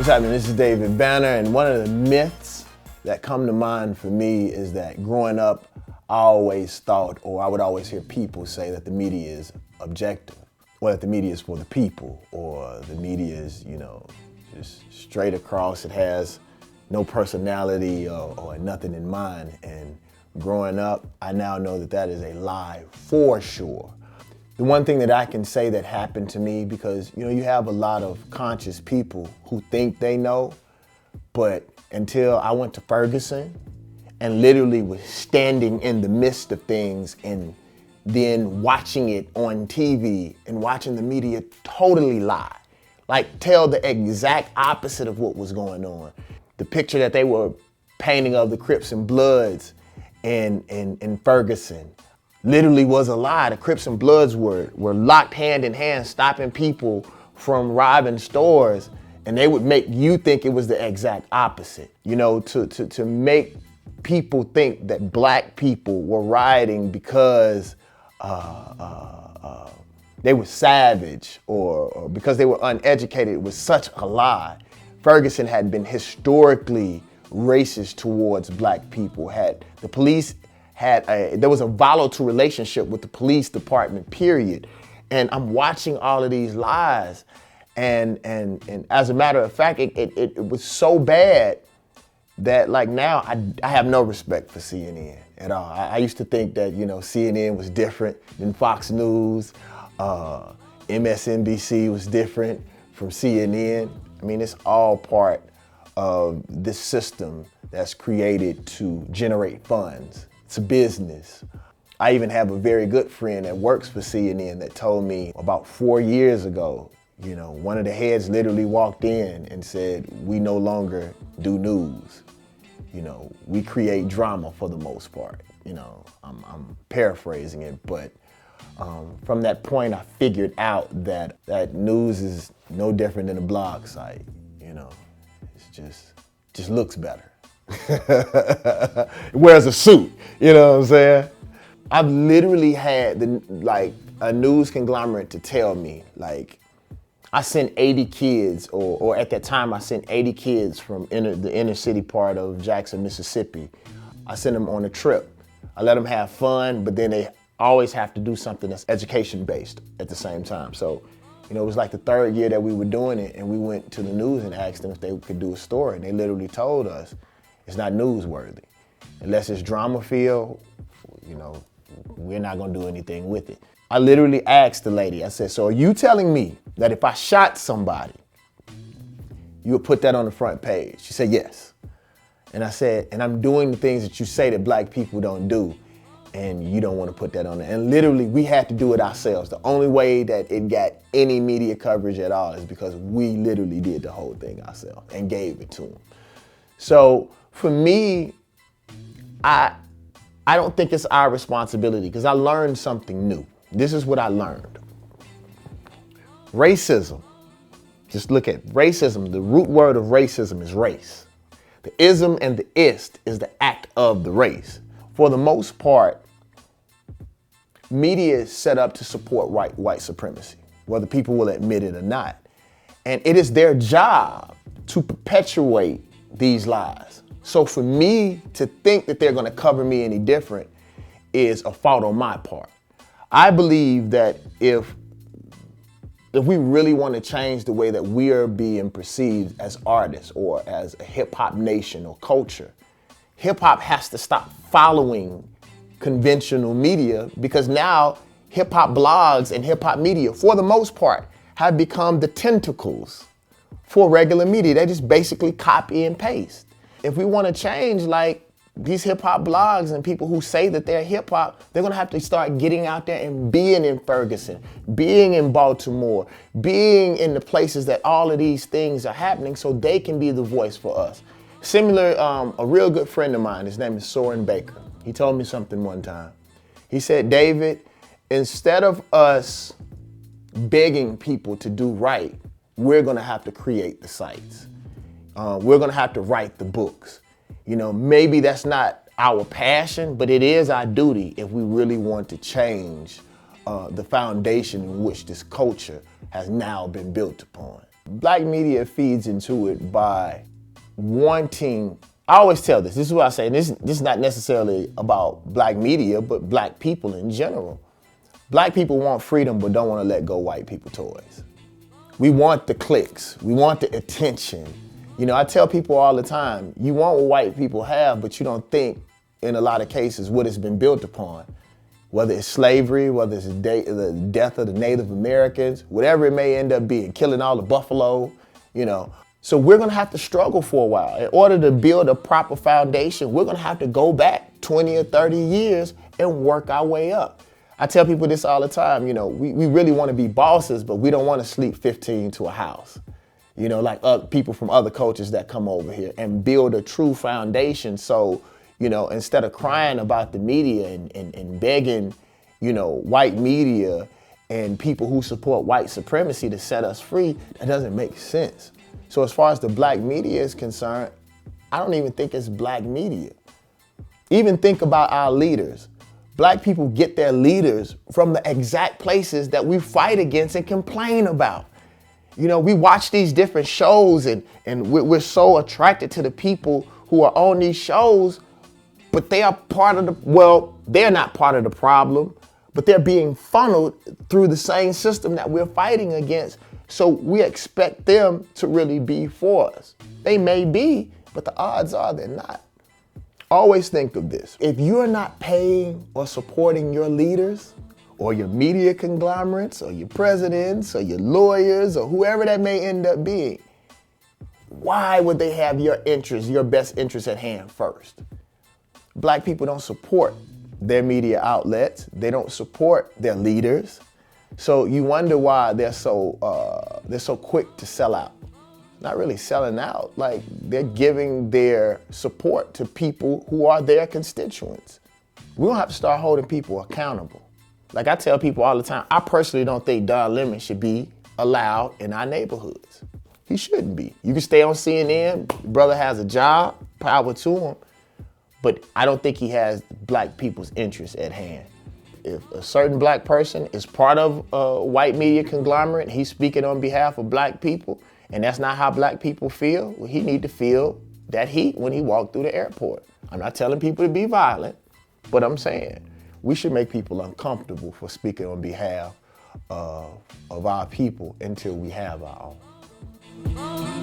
What's happening? This is David Banner, and one of the myths that come to mind for me is that growing up, I always thought, or I would always hear people say that the media is objective, or that the media is for the people, or the media is, just straight across. It has no personality or nothing in mind. And growing up, I now know that that is a lie for sure. The one thing that I can say that happened to me, because you have a lot of conscious people who think they know, but until I went to Ferguson and literally was standing in the midst of things and then watching it on TV and watching the media totally lie, like tell the exact opposite of what was going on. The picture that they were painting of the Crips and Bloods in Ferguson literally was a lie. The Crips and Bloods were locked hand in hand, stopping people from robbing stores, and they would make you think it was the exact opposite. To make people think that black people were rioting because they were savage or because they were uneducated was such a lie. Ferguson had been historically racist towards black people. There was a volatile relationship with the police department, period. And I'm watching all of these lies. And as a matter of fact, it was so bad that like now I have no respect for CNN at all. I used to think that, CNN was different than Fox News. MSNBC was different from CNN. I mean, it's all part of this system that's created to generate funds. It's a business. I even have a very good friend that works for CNN that told me about 4 years ago, one of the heads literally walked in and said, "We no longer do news. We create drama for the most part." I'm paraphrasing it, but from that point, I figured out that news is no different than a blog site. It's just looks better. It wears a suit, you know what I'm saying? I've literally had a news conglomerate to tell me, I sent 80 kids, or at that time I sent 80 kids from the inner city part of Jackson, Mississippi. I sent them on a trip. I let them have fun, but then they always have to do something that's education-based at the same time. So, it was like the third year that we were doing it, and we went to the news and asked them if they could do a story. And they literally told us it's not newsworthy. Unless it's drama-filled, we're not gonna do anything with it. I literally asked the lady, I said, "So are you telling me that if I shot somebody, you would put that on the front page?" She said, "Yes." And I said, "And I'm doing the things that you say that black people don't do, and you don't want to put that on there." And literally, we had to do it ourselves. The only way that it got any media coverage at all is because we literally did the whole thing ourselves and gave it to them. So for me, I don't think it's our responsibility, because I learned something new. This is what I learned. Racism, just look at racism. The root word of racism is race. The ism and the ist is the act of the race. For the most part, media is set up to support white supremacy, whether people will admit it or not. And it is their job to perpetuate these lies. So for me to think that they're gonna cover me any different is a fault on my part. I believe that if we really want to change the way that we are being perceived as artists or as a hip hop nation or culture, hip hop has to stop following conventional media, because now hip hop blogs and hip hop media, for the most part, have become the tentacles for regular media. They just basically copy and paste. If we want to change, these hip hop blogs and people who say that they're hip hop, they're gonna have to start getting out there and being in Ferguson, being in Baltimore, being in the places that all of these things are happening, so they can be the voice for us. Similar, a real good friend of mine, his name is Soren Baker. He told me something one time. He said, "David, instead of us begging people to do right, we're gonna have to create the sites. We're gonna have to write the books. Maybe that's not our passion, but it is our duty if we really want to change the foundation in which this culture has now been built upon." Black media feeds into it by wanting, I always tell this is what I say, and this is not necessarily about black media, but black people in general. Black people want freedom but don't want to let go white people toys. We want the clicks, we want the attention. You know, I tell people all the time, you want what white people have, but you don't think in a lot of cases what it's been built upon. Whether it's slavery, whether it's the death of the Native Americans, whatever it may end up being, killing all the buffalo, you know. So we're gonna have to struggle for a while. In order to build a proper foundation, we're gonna have to go back 20 or 30 years and work our way up. I tell people this all the time, you know, we really wanna be bosses, but we don't wanna sleep 15 to a house. You know, like people from other cultures that come over here and build a true foundation. So, you know, instead of crying about the media and begging, you know, white media and people who support white supremacy to set us free, that doesn't make sense. So as far as the black media is concerned, I don't even think it's black media. Even think about our leaders. Black people get their leaders from the exact places that we fight against and complain about. You know, we watch these different shows and we're so attracted to the people who are on these shows, but they are part of they're not part of the problem, but they're being funneled through the same system that we're fighting against. So we expect them to really be for us. They may be, but the odds are they're not. Always think of this. If you're not paying or supporting your leaders or your media conglomerates or your presidents or your lawyers or whoever that may end up being, why would they have your interest, your best interest at hand first? Black people don't support their media outlets. They don't support their leaders. So you wonder why they're so quick to sell out. Not really selling out, like they're giving their support to people who are their constituents. We're gonna have to start holding people accountable. Like I tell people all the time, I personally don't think Don Lemon should be allowed in our neighborhoods. He shouldn't be. You can stay on CNN, brother has a job, power to him, but I don't think he has black people's interests at hand. If a certain black person is part of a white media conglomerate, he's speaking on behalf of black people, and that's not how black people feel, well, he need to feel that heat when he walked through the airport. I'm not telling people to be violent, but I'm saying we should make people uncomfortable for speaking on behalf of our people until we have our own.